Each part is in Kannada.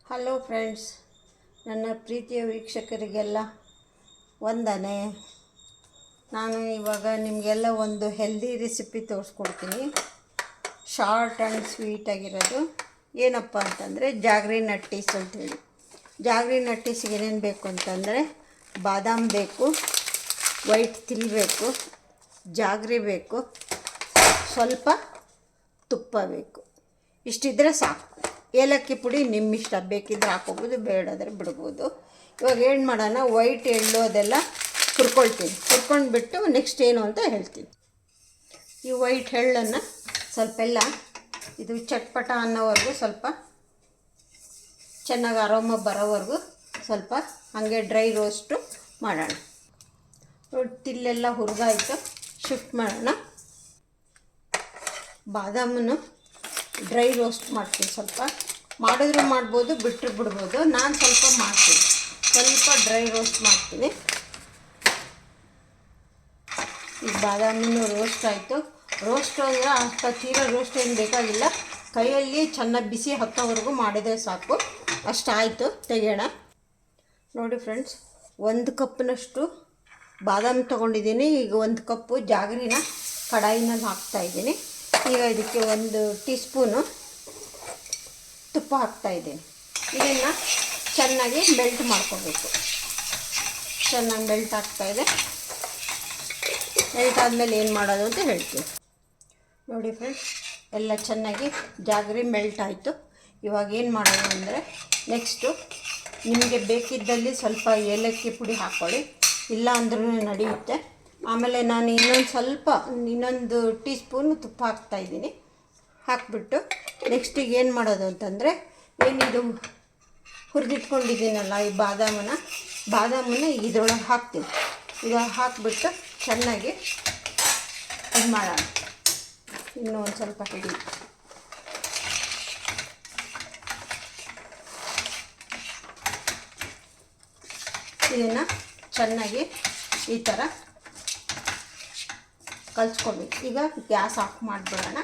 ಹಲೋ ಫ್ರೆಂಡ್ಸ್, ನನ್ನ ಪ್ರೀತಿಯ ವೀಕ್ಷಕರಿಗೆಲ್ಲ ವಂದನೆ. ನಾನು ಇವಾಗ ನಿಮಗೆಲ್ಲ ಒಂದು ಹೆಲ್ದಿ ರೆಸಿಪಿ ತೋರಿಸ್ಕೊಡ್ತೀನಿ. ಶಾರ್ಟ್ ಆ್ಯಂಡ್ ಸ್ವೀಟಾಗಿರೋದು. ಏನಪ್ಪ ಅಂತಂದರೆ ಜಾಗ್ರಿ ನಟ್ಟೀಸ್ ಅಂತೇಳಿ. ಜಾಗ್ರಿ ನಟ್ಟೀಸ್ಗೆ ಏನೇನು ಬೇಕು ಅಂತಂದರೆ ಬಾದಾಮ್ ಬೇಕು, ವೈಟ್ ತಿಲ್ ಬೇಕು, ಜಾಗ್ರಿ ಬೇಕು, ಸ್ವಲ್ಪ ತುಪ್ಪ ಬೇಕು. ಇಷ್ಟಿದ್ರೆ ಸಾಕು. ಏಲಕ್ಕಿ ಪುಡಿ ನಿಮ್ಮ ಇಷ್ಟ, ಬೇಕಿದ್ರೆ ಹಾಕೋಬೋದು, ಬೇಡಾದರೆ ಬಿಡ್ಬೋದು. ಇವಾಗ ಏನು ಮಾಡೋಣ, ವೈಟ್ ಎಳ್ಳು ಅದೆಲ್ಲ ಹುರ್ಕೊಳ್ತೀನಿ. ಹುರ್ಕೊಂಡ್ಬಿಟ್ಟು ನೆಕ್ಸ್ಟ್ ಏನು ಅಂತ ಹೇಳ್ತೀನಿ. ಈ ವೈಟ್ ಎಳ್ಳನ್ನು ಸ್ವಲ್ಪ ಎಲ್ಲ ಇದು ಚಟ್ಪಟ ಅನ್ನೋವರೆಗೂ ಸ್ವಲ್ಪ ಚೆನ್ನಾಗಿ ಅರೋಮ ಬರೋವರೆಗೂ ಸ್ವಲ್ಪ ಹಾಗೆ ಡ್ರೈ ರೋಸ್ಟು ಮಾಡೋಣ. ತಿಲ್ಲೆಲ್ಲ ಹುರಿದಾಯಿತು, ಶಿಫ್ಟ್ ಮಾಡೋಣ. ಬಾದಾಮನ್ನು ಡ್ರೈ ರೋಸ್ಟ್ ಮಾಡ್ತೀನಿ. ಸ್ವಲ್ಪ ಮಾಡಿದ್ರು ಮಾಡ್ಬೋದು, ಬಿಟ್ಟರು ಬಿಡ್ಬೋದು. ನಾನು ಸ್ವಲ್ಪ ಮಾಡ್ತೀನಿ, ಸ್ವಲ್ಪ ಡ್ರೈ ರೋಸ್ಟ್ ಮಾಡ್ತೀನಿ. ಈಗ ಬಾದಾಮಿನೂ ರೋಸ್ಟ್ ಆಯಿತು. ರೋಸ್ಟ್ ಅಂದರೆ ಅಷ್ಟು ತೀರ ರೋಸ್ಟ್ ಏನು ಬೇಕಾಗಿಲ್ಲ, ಕೈಯಲ್ಲಿ ಚೆನ್ನಾಗಿ ಬಿಸಿ ಹತ್ತೋವರೆಗೂ ಮಾಡಿದರೆ ಸಾಕು. ಅಷ್ಟಾಯಿತು, ತೆಗೆಯೋಣ. ನೋಡಿ ಫ್ರೆಂಡ್ಸ್, 1 ಕಪ್ನಷ್ಟು ಬಾದಾಮಿ ತೊಗೊಂಡಿದ್ದೀನಿ. ಈಗ 1 ಕಪ್ಪು ಜಾಗರಿನ ಕಡಾಯಿನಲ್ಲಿ ಹಾಕ್ತಾಯಿದ್ದೀನಿ. ಈಗ ಇದಕ್ಕೆ 1 ಟೀ ಸ್ಪೂನು ತುಪ್ಪ ಹಾಕ್ತಾಯಿದ್ದೀನಿ. ಇದನ್ನು ಚೆನ್ನಾಗಿ ಮೆಲ್ಟ್ ಮಾಡ್ಕೋಬೇಕು. ಚೆನ್ನಾಗಿ ಮೆಲ್ಟ್ ಆಗ್ತಾಯಿದೆ. ಮೆಲ್ಟ್ ಆದಮೇಲೆ ಏನು ಮಾಡೋದು ಅಂತ ಹೇಳ್ತೀನಿ. ನೋಡಿ ಫ್ರೆಂಡ್ಸ್, ಎಲ್ಲ ಚೆನ್ನಾಗಿ ಜಾಗರಿ ಮೆಲ್ಟ್ ಆಯಿತು. ಇವಾಗ ಏನು ಮಾಡೋದು ಅಂದರೆ ನೆಕ್ಸ್ಟು ನಿಮಗೆ ಬೇಕಿದ್ದಲ್ಲಿ ಸ್ವಲ್ಪ ಏಲಕ್ಕಿ ಪುಡಿ ಹಾಕ್ಕೊಳ್ಳಿ, ಇಲ್ಲ ಅಂದ್ರೂ ನಡೆಯುತ್ತೆ. ಆಮೇಲೆ ನಾನು ಇನ್ನೊಂದು ಟೀ ಸ್ಪೂನ್ ತುಪ್ಪ ಹಾಕ್ತಾಯಿದ್ದೀನಿ. ಹಾಕಿಬಿಟ್ಟು ನೆಕ್ಸ್ಟಿಗೆ ಏನು ಮಾಡೋದು ಅಂತಂದರೆ, ಏನಿದು ಹುರಿದಿಟ್ಕೊಂಡಿದ್ದೀನಲ್ಲ ಈ ಬಾದಾಮನ್ನು ಇದರೊಳಗೆ ಹಾಕ್ತೀನಿ. ಈಗ ಹಾಕಿಬಿಟ್ಟು ಚೆನ್ನಾಗಿ ಇದು ಮಾಡೋಣ. ಇನ್ನೂ ಒಂದು ಸ್ವಲ್ಪ ಹಿಡಿ. ಇದನ್ನು ಚೆನ್ನಾಗಿ ಈ ಥರ ಕಲಿಸ್ಕೊಬೇಕು. ಈಗ ಗ್ಯಾಸ್ ಆಫ್ ಮಾಡಿಬಿಡೋಣ.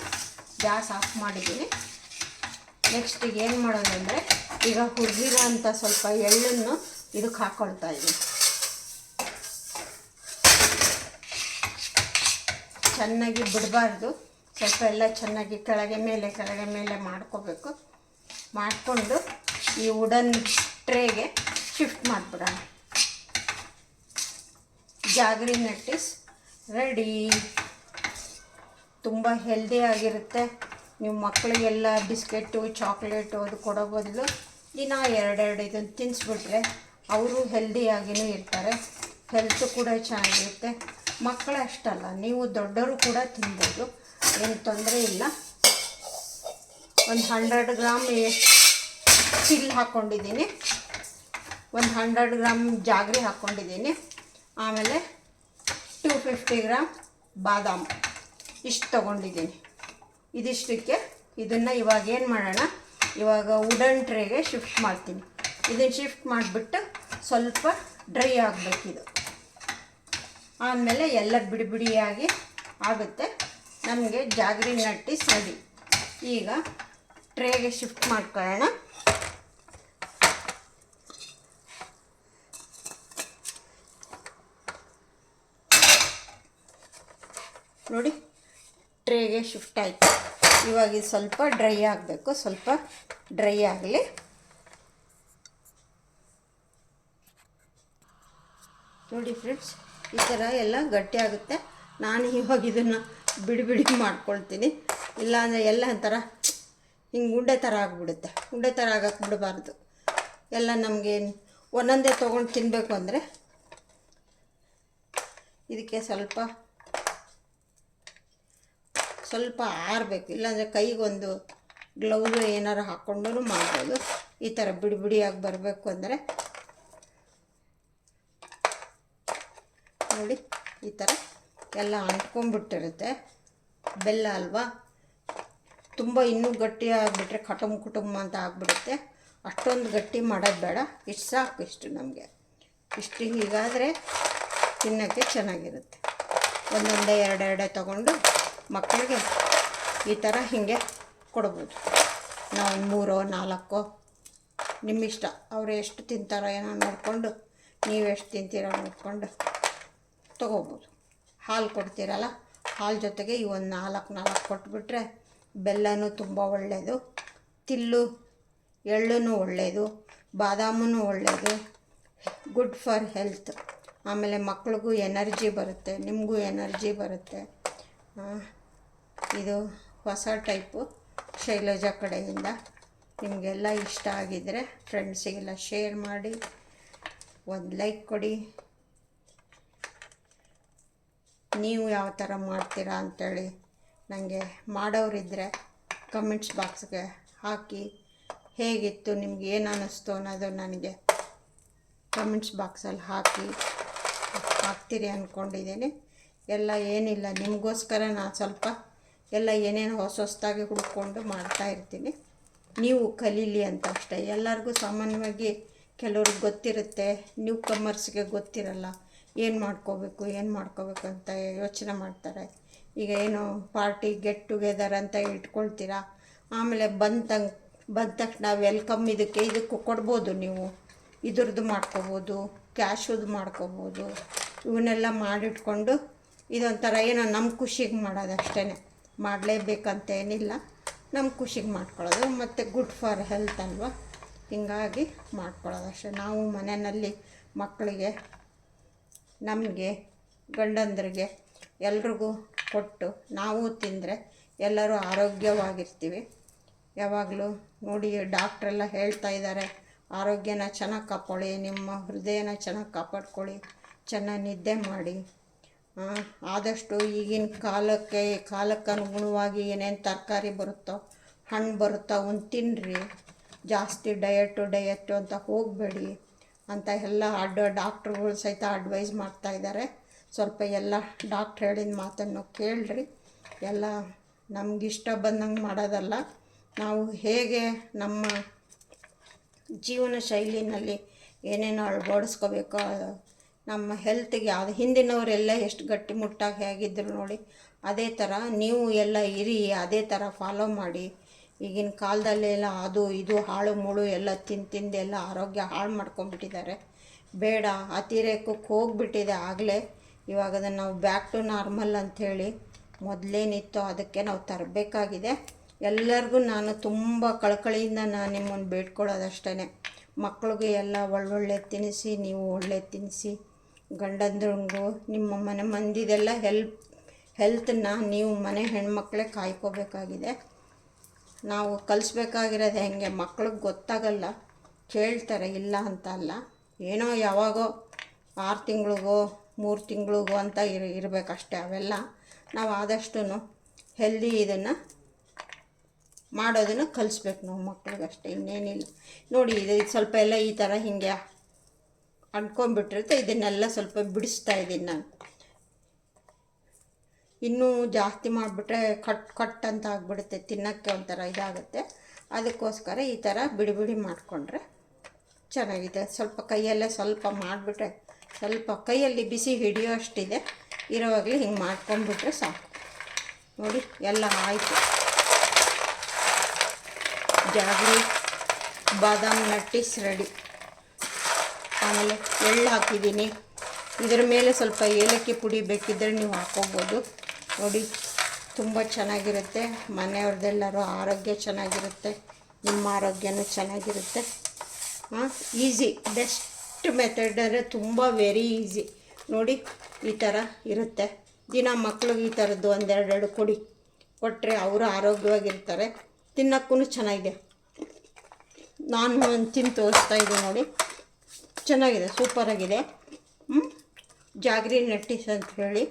ಗ್ಯಾಸ್ ಆಫ್ ಮಾಡಿದ್ದೀನಿ. ನೆಕ್ಸ್ಟಿಗೆ ಏನು ಮಾಡೋದು ಅಂದರೆ, ಈಗ ಹುರಿದಿರೋ ಅಂಥ ಸ್ವಲ್ಪ ಎಳ್ಳನ್ನು ಇದಕ್ಕೆ ಹಾಕ್ಕೊಳ್ತಾ ಇದ್ದೀನಿ. ಚೆನ್ನಾಗಿ ಬಿಡಬಾರ್ದು, ಸ್ವಲ್ಪ ಎಲ್ಲ ಚೆನ್ನಾಗಿ ಕೆಳಗೆ ಮೇಲೆ ಮಾಡ್ಕೋಬೇಕು. ಮಾಡಿಕೊಂಡು ಈ ವುಡನ್ ಟ್ರೇಗೆ ಶಿಫ್ಟ್ ಮಾಡಿಬಿಡೋಣ. Jaggery nutties ready. ತುಂಬ ಹೆಲ್ದಿ ಆಗಿರುತ್ತೆ. ನೀವು ಮಕ್ಕಳಿಗೆಲ್ಲ ಬಿಸ್ಕೆಟು ಚಾಕ್ಲೇಟು ಅದು ಕೊಡೋ ಬದಲು ದಿನ 2 ಇದನ್ನು ತಿನ್ನಿಸ್ಬಿಟ್ರೆ ಅವರು ಹೆಲ್ದಿಯಾಗಿಯೂ ಇರ್ತಾರೆ. ಹೆಲ್ತು ಕೂಡ ಚೆನ್ನಾಗಿರುತ್ತೆ. ಮಕ್ಕಳೇ ಅಷ್ಟಲ್ಲ, ನೀವು ದೊಡ್ಡವರು ಕೂಡ ತಿನ್ಬೋದು, ಏನು ತೊಂದರೆ ಇಲ್ಲ. ಒಂದು 100 ಗ್ರಾಮ್ ತಿಲ್ ಹಾಕ್ಕೊಂಡಿದ್ದೀನಿ, ಒಂದು 100 ಗ್ರಾಮ್ ಜಾಗ್ರಿ ಹಾಕ್ಕೊಂಡಿದ್ದೀನಿ, ಆಮೇಲೆ 250 ಗ್ರಾಮ್ ಬಾದಾಮ್ ಇಷ್ಟು ತೊಗೊಂಡಿದ್ದೀನಿ. ಇದಿಷ್ಟಕ್ಕೆ ಇದನ್ನು ಇವಾಗ ಏನು ಮಾಡೋಣ, ಇವಾಗ ವುಡನ್ ಟ್ರೇಗೆ ಶಿಫ್ಟ್ ಮಾಡ್ತೀನಿ. ಇದನ್ನು ಶಿಫ್ಟ್ ಮಾಡಿಬಿಟ್ಟು ಸ್ವಲ್ಪ ಡ್ರೈ ಆಗಬೇಕಿದು. ಆದಮೇಲೆ ಎಲ್ಲ ಬಿಡಿಯಾಗಿ ಆಗುತ್ತೆ. ನಮಗೆ ಜಾಗ್ರಿ ನಟ್ಟೀಸ್ ರೆಡಿ. ಈಗ ಟ್ರೇಗೆ ಶಿಫ್ಟ್ ಮಾಡ್ಕೊಳ್ಳೋಣ. ನೋಡಿ, ಟ್ರೇಗೆ ಶಿಫ್ಟ್ ಆಯಿತು. ಇವಾಗ ಇದು ಸ್ವಲ್ಪ ಡ್ರೈ ಆಗಬೇಕು. ಸ್ವಲ್ಪ ಡ್ರೈ ಆಗಲಿ. ನೋಡಿ ಫ್ರೆಂಡ್ಸ್, ಈ ಥರ ಎಲ್ಲ ಗಟ್ಟಿ ಆಗುತ್ತೆ. ನಾನು ಇವಾಗ ಇದನ್ನು ಬಿಡಿ ಮಾಡ್ಕೊಳ್ತೀನಿ. ಇಲ್ಲಾಂದರೆ ಎಲ್ಲ ಒಂಥರ ಹಿಂಗೆ ಉಂಡೆ ಥರ ಆಗಿಬಿಡುತ್ತೆ. ಉಂಡೆ ಥರ ಆಗಕ್ಕೆ ಬಿಡಬಾರ್ದು. ಎಲ್ಲ ನಮಗೆ ಒಂದೊಂದೇ ತೊಗೊಂಡು ತಿನ್ನಬೇಕು ಅಂದರೆ ಇದಕ್ಕೆ ಸ್ವಲ್ಪ ಆರಬೇಕು. ಇಲ್ಲಾಂದರೆ ಕೈಗೊಂದು ಗ್ಲೌಸು ಏನಾರು ಹಾಕ್ಕೊಂಡು ಮಾಡ್ಬೋದು. ಈ ಥರ ಬಿಡಿಯಾಗಿ ಬರಬೇಕು ಅಂದರೆ ನೋಡಿ, ಈ ಥರ ಎಲ್ಲ ಅಂಟ್ಕೊಂಡ್ಬಿಟ್ಟಿರುತ್ತೆ. ಬೆಲ್ಲ ಅಲ್ವಾ, ತುಂಬ ಇನ್ನೂ ಗಟ್ಟಿ ಆಗಿಬಿಟ್ರೆ ಕುಟುಂಬ ಅಂತ ಆಗಿಬಿಡುತ್ತೆ. ಅಷ್ಟೊಂದು ಗಟ್ಟಿ ಮಾಡೋದು ಬೇಡ. ಇಷ್ಟು ಸಾಕು. ಇಷ್ಟು ನಮಗೆ ಇಷ್ಟು ಹೀಗಾದರೆ ತಿನ್ನೋಕ್ಕೆ ಚೆನ್ನಾಗಿರುತ್ತೆ. ಒಂದೊಂದೇ 2 ತೊಗೊಂಡು ಮಕ್ಕಳಿಗೆ ಈ ಥರ ಹೀಗೆ ಕೊಡ್ಬೋದು. ನಾವು 3 4 ನಿಮ್ಮಿಷ್ಟ. ಅವರು ಎಷ್ಟು ತಿಂತಾರೋ ಏನೋ ನೋಡಿಕೊಂಡು, ನೀವು ಎಷ್ಟು ತಿಂತೀರೋ ನೋಡಿಕೊಂಡು ತೊಗೋಬೋದು. ಹಾಲು ಕೊಡ್ತೀರಲ್ಲ, ಹಾಲು ಜೊತೆಗೆ ಈ ಒಂದು 4 ಕೊಟ್ಬಿಟ್ರೆ ಬೆಲ್ಲನೂ ತುಂಬ ಒಳ್ಳೆಯದು, ತಿಲ್ಲು ಎಳ್ಳೂ ಒಳ್ಳೆಯದು, ಬಾದಾಮೂ ಒಳ್ಳೆಯದು, ಗುಡ್ ಫಾರ್ ಹೆಲ್ತ್. ಆಮೇಲೆ ಮಕ್ಳಿಗೂ ಎನರ್ಜಿ ಬರುತ್ತೆ, ನಿಮಗೂ ಎನರ್ಜಿ ಬರುತ್ತೆ. ಇದು ಹೊಸ ಟೈಪು ಶೈಲಜಾ ಕಡೆಯಿಂದ. ನಿಮಗೆಲ್ಲ ಇಷ್ಟ ಆಗಿದ್ದರೆ ಫ್ರೆಂಡ್ಸಿಗೆಲ್ಲ ಶೇರ್ ಮಾಡಿ, ಒಂದು ಲೈಕ್ ಕೊಡಿ. ನೀವು ಯಾವ ಥರ ಮಾಡ್ತೀರಾ ಅಂಥೇಳಿ ನನಗೆ ಮಾಡೋರಿದ್ದರೆ ಕಮೆಂಟ್ಸ್ ಬಾಕ್ಸ್ಗೆ ಹಾಕಿ. ಹೇಗಿತ್ತು, ನಿಮ್ಗೆ ಏನು ಅನ್ನಿಸ್ತು ಅನ್ನೋದು ನನಗೆ ಕಮೆಂಟ್ಸ್ ಬಾಕ್ಸಲ್ಲಿ ಹಾಕ್ತೀರಿ ಅಂದ್ಕೊಂಡಿದ್ದೀನಿ. ಎಲ್ಲ ಏನಿಲ್ಲ, ನಿಮಗೋಸ್ಕರ ನಾನು ಸ್ವಲ್ಪ ಎಲ್ಲ ಏನೇನು ಹೊಸದಾಗಿ ಹುಡ್ಕೊಂಡು ಮಾಡ್ತಾಯಿರ್ತೀನಿ, ನೀವು ಕಲೀಲಿ ಅಂತ ಅಷ್ಟೇ. ಎಲ್ಲರಿಗೂ ಸಾಮಾನ್ಯವಾಗಿ ಕೆಲವ್ರಿಗೆ ಗೊತ್ತಿರುತ್ತೆ, ನ್ಯೂ ಕಮರ್ಸ್ಗೆ ಗೊತ್ತಿರಲ್ಲ, ಏನು ಮಾಡ್ಕೋಬೇಕು ಅಂತ ಯೋಚನೆ ಮಾಡ್ತಾರೆ. ಈಗ ಏನು ಪಾರ್ಟಿ ಗೆಟ್ ಟುಗೆದರ್ ಅಂತ ಇಟ್ಕೊಳ್ತೀರಾ, ಆಮೇಲೆ ಬಂದ ತಕ್ಷಣ ವೆಲ್ಕಮ್ ಇದಕ್ಕೂ ಕೊಡ್ಬೋದು. ನೀವು ಇದ್ರದ್ದು ಮಾಡ್ಕೋಬೋದು, ಕ್ಯಾಶುದು ಮಾಡ್ಕೋಬೋದು. ಇವನ್ನೆಲ್ಲ ಮಾಡಿಟ್ಕೊಂಡು ಇದೊಂಥರ ಏನೋ ನಮ್ಮ ಖುಷಿಗೆ ಮಾಡೋದು ಅಷ್ಟೇ, ಮಾಡಲೇಬೇಕಂತ ಏನಿಲ್ಲ, ನಮ್ಮ ಖುಷಿಗೆ ಮಾಡ್ಕೊಳ್ಳೋದು. ಮತ್ತು ಗುಡ್ ಫಾರ್ ಹೆಲ್ತ್ ಅಲ್ವ, ಹೀಗಾಗಿ ಮಾಡ್ಕೊಳ್ಳೋದು ಅಷ್ಟೇ. ನಾವು ಮನೆಯಲ್ಲಿ ಮಕ್ಕಳಿಗೆ, ನಮಗೆ, ಗಂಡಂದ್ರಿಗೆ ಎಲ್ರಿಗೂ ಕೊಟ್ಟು ನಾವು ತಿಂದರೆ ಎಲ್ಲರೂ ಆರೋಗ್ಯವಾಗಿರ್ತೀವಿ. ಯಾವಾಗಲೂ ನೋಡಿ, ಡಾಕ್ಟ್ರೆಲ್ಲ ಹೇಳ್ತಾ ಇದ್ದಾರೆ, ಆರೋಗ್ಯನ ಚೆನ್ನಾಗಿ ಕಾಪಾಡಿ, ನಿಮ್ಮ ಹೃದಯನ ಚೆನ್ನಾಗಿ ಕಾಪಾಡ್ಕೊಳ್ಳಿ, ಚೆನ್ನಾಗಿ ನಿದ್ದೆ ಮಾಡಿ. ಆದಷ್ಟು ಈಗಿನ ಕಾಲಕ್ಕನುಗುಣವಾಗಿ ಏನೇನು ತರಕಾರಿ ಬರುತ್ತೋ, ಹಣ್ಣು ಬರುತ್ತೋ ಅವನ್ನ ತಿನ್ನಿರಿ. ಜಾಸ್ತಿ ಡಯಟು ಅಂತ ಹೋಗಬೇಡಿ ಅಂತ ಎಲ್ಲ ಡಾಕ್ಟ್ರುಗಳು ಸಹಿತ ಅಡ್ವೈಸ್ ಮಾಡ್ತಾಯಿದ್ದಾರೆ. ಸ್ವಲ್ಪ ಎಲ್ಲ ಡಾಕ್ಟ್ರ್ ಹೇಳಿದ ಮಾತನ್ನು ಕೇಳ್ರಿ. ಎಲ್ಲ ನಮಗಿಷ್ಟ ಬಂದಂಗೆ ಮಾಡೋದಲ್ಲ, ನಾವು ಹೇಗೆ ನಮ್ಮ ಜೀವನ ಶೈಲಿನಲ್ಲಿ ಏನೇನು ಅಳವಡಿಸ್ಕೋಬೇಕೋ, ನಮ್ಮ ಹೆಲ್ತಿಗೆ ಯಾವುದು, ಹಿಂದಿನವರೆಲ್ಲ ಎಷ್ಟು ಗಟ್ಟಿಮುಟ್ಟಾಗಿ ಹೇಗಿದ್ದರು ನೋಡಿ, ಅದೇ ಥರ ನೀವು ಎಲ್ಲ ಇರಿ, ಅದೇ ಥರ ಫಾಲೋ ಮಾಡಿ. ಈಗಿನ ಕಾಲದಲ್ಲೆಲ್ಲ ಅದು ಇದು ಹಾಳು ಮುಳು ಎಲ್ಲ ತಿಂದೆಲ್ಲ ಆರೋಗ್ಯ ಹಾಳು ಮಾಡ್ಕೊಂಡ್ಬಿಟ್ಟಿದ್ದಾರೆ. ಬೇಡ, ಅತಿರೇಕಕ್ಕೆ ಹೋಗಿಬಿಟ್ಟಿದೆ ಆಗಲೇ. ಇವಾಗ ಅದನ್ನು ನಾವು ಬ್ಯಾಕ್ ಟು ನಾರ್ಮಲ್ ಅಂಥೇಳಿ ಮೊದಲೇನಿತ್ತೋ ಅದಕ್ಕೆ ನಾವು ತರಬೇಕಾಗಿದೆ. ಎಲ್ಲರಿಗೂ ನಾನು ತುಂಬ ಕಳಕಳಿಯಿಂದ ನಾನು ನಿಮ್ಮನ್ನು ಬೇಡ್ಕೊಳ್ಳೋದಷ್ಟೇ, ಮಕ್ಳಿಗೂ ಎಲ್ಲ ಒಳ್ಳೊಳ್ಳೆ ತಿನ್ನಿಸಿ, ನೀವು ಒಳ್ಳೆ ತಿನ್ನಿಸಿ. ಗಂಡಂದ್ರಿಗೂ ನಿಮ್ಮ ಮನೆ ಮಂದಿದೆಲ್ಲ ಹೆಲ್ತನ್ನ ನೀವು ಮನೆ ಹೆಣ್ಮಕ್ಳೇ ಕಾಯ್ಕೋಬೇಕಾಗಿದೆ. ನಾವು ಕಲಿಸ್ಬೇಕಾಗಿರೋದು ಹೆಂಗೆ, ಮಕ್ಳಿಗೆ ಗೊತ್ತಾಗಲ್ಲ, ಕೇಳ್ತಾರೆ, ಇಲ್ಲ ಅಂತ ಅಲ್ಲ, ಏನೋ ಯಾವಾಗೋ 6 ತಿಂಗಳಿಗೋ 3 ತಿಂಗಳಿಗೋ ಅಂತ ಇರಬೇಕಷ್ಟೆ. ಅವೆಲ್ಲ ನಾವು ಆದಷ್ಟು ಹೆಲ್ದಿ ಇದನ್ನು ಮಾಡೋದನ್ನು ಕಲಿಸ್ಬೇಕು ನಾವು ಮಕ್ಳಿಗಷ್ಟೇ, ಇನ್ನೇನಿಲ್ಲ. ನೋಡಿ, ಇದು ಸ್ವಲ್ಪ ಎಲ್ಲ ಈ ಥರ ಹೀಗೆ ಅಂದ್ಕೊಂಡ್ಬಿಟ್ಟಿರುತ್ತೆ. ಇದನ್ನೆಲ್ಲ ಸ್ವಲ್ಪ ಬಿಡಿಸ್ತಾ ಇದ್ದೀನಿ ನಾನು. ಇನ್ನೂ ಜಾಸ್ತಿ ಮಾಡಿಬಿಟ್ರೆ ಕಟ್ ಅಂತ ಆಗಿಬಿಡುತ್ತೆ, ತಿನ್ನೋಕ್ಕೆ ಒಂಥರ ಇದಾಗುತ್ತೆ. ಅದಕ್ಕೋಸ್ಕರ ಈ ಥರ ಬಿಡಿ ಮಾಡಿಕೊಂಡ್ರೆ ಚೆನ್ನಾಗಿದೆ. ಸ್ವಲ್ಪ ಕೈಯಲ್ಲೇ ಸ್ವಲ್ಪ ಮಾಡಿಬಿಟ್ರೆ, ಸ್ವಲ್ಪ ಕೈಯಲ್ಲಿ ಬಿಸಿ ಹಿಡಿಯೋ ಅಷ್ಟಿದೆ ಇರೋವಾಗಲೇ ಹಿಂಗೆ ಮಾಡ್ಕೊಂಡ್ಬಿಟ್ರೆ ಸಾಕು. ನೋಡಿ, ಎಲ್ಲ ಆಯಿತು. ಜಾಗ್ರಿ ಬಾದಾಮ್ ನಟ್ಟಿಸ್ ರೆಡಿ. ಆಮೇಲೆ ಎಳ್ಳು ಹಾಕಿದ್ದೀನಿ. ಇದರ ಮೇಲೆ ಸ್ವಲ್ಪ ಏಲಕ್ಕಿ ಪುಡಿ ಬೇಕಿದ್ದರೆ ನೀವು ಹಾಕ್ಕೋಬೋದು. ನೋಡಿ, ತುಂಬ ಚೆನ್ನಾಗಿರುತ್ತೆ. ಮನೆಯವ್ರದ್ದೆಲ್ಲರೂ ಆರೋಗ್ಯ ಚೆನ್ನಾಗಿರುತ್ತೆ, ನಿಮ್ಮ ಆರೋಗ್ಯನೂ ಚೆನ್ನಾಗಿರುತ್ತೆ. ಈಸಿ, ಬೆಸ್ಟ್ ಮೆಥಡರೇ, ತುಂಬ ವೆರಿ ಈಸಿ. ನೋಡಿ, ಈ ಥರ ಇರುತ್ತೆ. ದಿನ ಮಕ್ಳಿಗೆ ಈ ಥರದ್ದು 1-2 ಕೊಟ್ಟರೆ ಅವರು ಆರೋಗ್ಯವಾಗಿರ್ತಾರೆ, ತಿನ್ನೋಕ್ಕೂ ಚೆನ್ನಾಗಿದೆ. ನಾನು ತಿಂದು ತೋರಿಸ್ತಾ ಇದ್ದೀನಿ ನೋಡಿ, ಚೆನ್ನಾಗಿದೆ, ಸೂಪರಾಗಿದೆ. ಜಾಗ್ರಿ ನಟ್ಟಿಸ್ ಅಂತ ಹೇಳಿ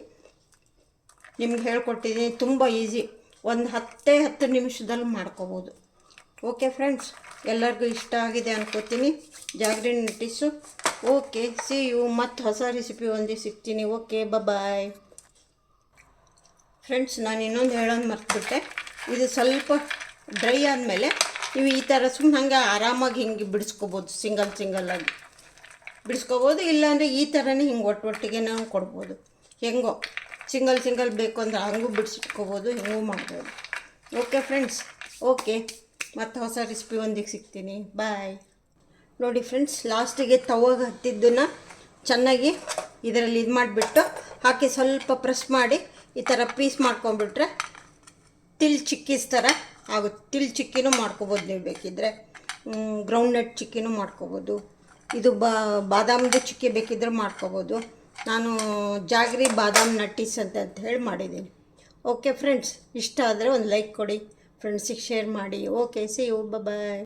ನಿಮ್ಗೆ ಹೇಳ್ಕೊಟ್ಟಿದ್ದೀನಿ. ತುಂಬ ಈಸಿ, ಒಂದು 10 ನಿಮಿಷದಲ್ಲಿ ಮಾಡ್ಕೋಬೋದು. ಓಕೆ ಫ್ರೆಂಡ್ಸ್, ಎಲ್ಲರಿಗೂ ಇಷ್ಟ ಆಗಿದೆ ಅನ್ಕೋತೀನಿ jaggery nutties. Okay, see you. ಮತ್ತು ಹೊಸ ರೆಸಿಪಿ ಒಂದೇ ಸಿಗ್ತೀನಿ. Okay, bye friends. ನಾನು ಇನ್ನೊಂದು ಹೇಳೋದು ಮರ್ತುಬಿಟ್ಟೆ. ಇದು ಸ್ವಲ್ಪ ಡ್ರೈ ಆದಮೇಲೆ ನೀವು ಈ ಥರ ಸುಮ್ಮನೆ ಹಾಗೆ ಆರಾಮಾಗಿ ಹಿಂಗೆ ಬಿಡಿಸ್ಕೋಬೋದು, ಸಿಂಗಲ್ಲಾಗಿ ಬಿಡಿಸ್ಕೋಬೋದು. ಇಲ್ಲಾಂದರೆ ಈ ಥರನೇ ಹಿಂಗೆ ಒಟ್ಟಿಗೆ ನಾವು ಕೊಡ್ಬೋದು. ಹೆಂಗೋ ಸಿಂಗಲ್ ಬೇಕು ಅಂದರೆ ಹಂಗೂ ಬಿಡಿಸಿಟ್ಕೋಬೋದು, ಹಿಂಗೂ ಮಾಡ್ಬೋದು. ಓಕೆ ಫ್ರೆಂಡ್ಸ್, ಓಕೆ, ಮತ್ತು ಹೊಸ ರೆಸಿಪಿ ಒಂದಿಗೆ ಸಿಗ್ತೀನಿ. ಬಾಯ್. ನೋಡಿ ಫ್ರೆಂಡ್ಸ್, ಲಾಸ್ಟಿಗೆ ತವಾಗ ಹತ್ತಿದ್ದನ್ನು ಚೆನ್ನಾಗಿ ಇದರಲ್ಲಿ ಇದು ಮಾಡಿಬಿಟ್ಟು ಹಾಕಿ ಸ್ವಲ್ಪ ಪ್ರೆಸ್ ಮಾಡಿ ಈ ಥರ ಪೀಸ್ ಮಾಡ್ಕೊಂಬಿಟ್ರೆ ಚಿಕ್ಕೀಸ್ ಥರ ಆಗುತ್ತೆ. ಚಿಕ್ಕಿನೂ ಮಾಡ್ಕೊಬೋದು, ನೀವು ಬೇಕಿದ್ದರೆ ಗ್ರೌಂಡ್ ನಟ್ ಚಿಕ್ಕಿನೂ ಮಾಡ್ಕೊಬೋದು. ಇದು ಬಾದಾಮ್ದು ಚಿಕ್ಕಿ ಬೇಕಿದ್ದರೆ ಮಾಡ್ಕೊಬೋದು. ನಾನು ಜಾಗ್ರಿ ಬಾದಾಮ್ ನಟ್ಟೀಸ್ ಅಂತ ಹೇಳಿ ಮಾಡಿದ್ದೀನಿ. ಓಕೆ ಫ್ರೆಂಡ್ಸ್, ಇಷ್ಟ ಆದರೆ ಒಂದು ಲೈಕ್ ಕೊಡಿ, ಫ್ರೆಂಡ್ಸಿಗೆ ಶೇರ್ ಮಾಡಿ. Okay, see you, bye.